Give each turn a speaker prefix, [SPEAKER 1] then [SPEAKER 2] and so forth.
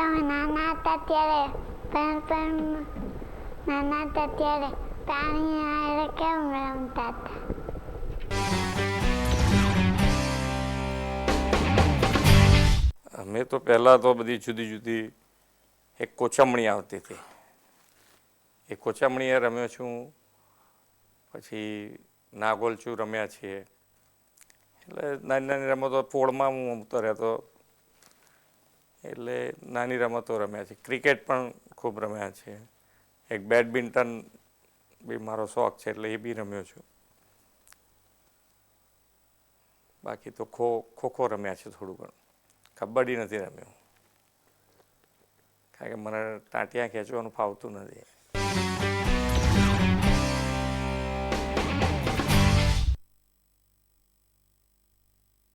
[SPEAKER 1] તમે નાના હતા ત્યારે નાના હતા ત્યારે પ્રાણી હારે કેમ રમતા હતા?
[SPEAKER 2] અમે તો પહેલાં તો બધી જુદી જુદી એક કોચમણી આવતી હતી, એ કોચમણીએ રમ્યો છું. પછી નાગોલચું રમ્યા છીએ. એટલે નાની નાની રમતો પોળમાં હું રમતો રહેતો, એટલે નાની રમતો રમ્યા છે. ક્રિકેટ પણ ખૂબ રમ્યા છે. એક બેડમિન્ટન બી મારો શોખ છે, એટલે એ બી રમ્યો છું. બાકી તો ખોખો રમ્યા છે થોડું ઘણું. કબડ્ડી નથી રમ્યો, કારણ કે મને ટાંટિયા ખેંચવાનું ફાવતું નથી.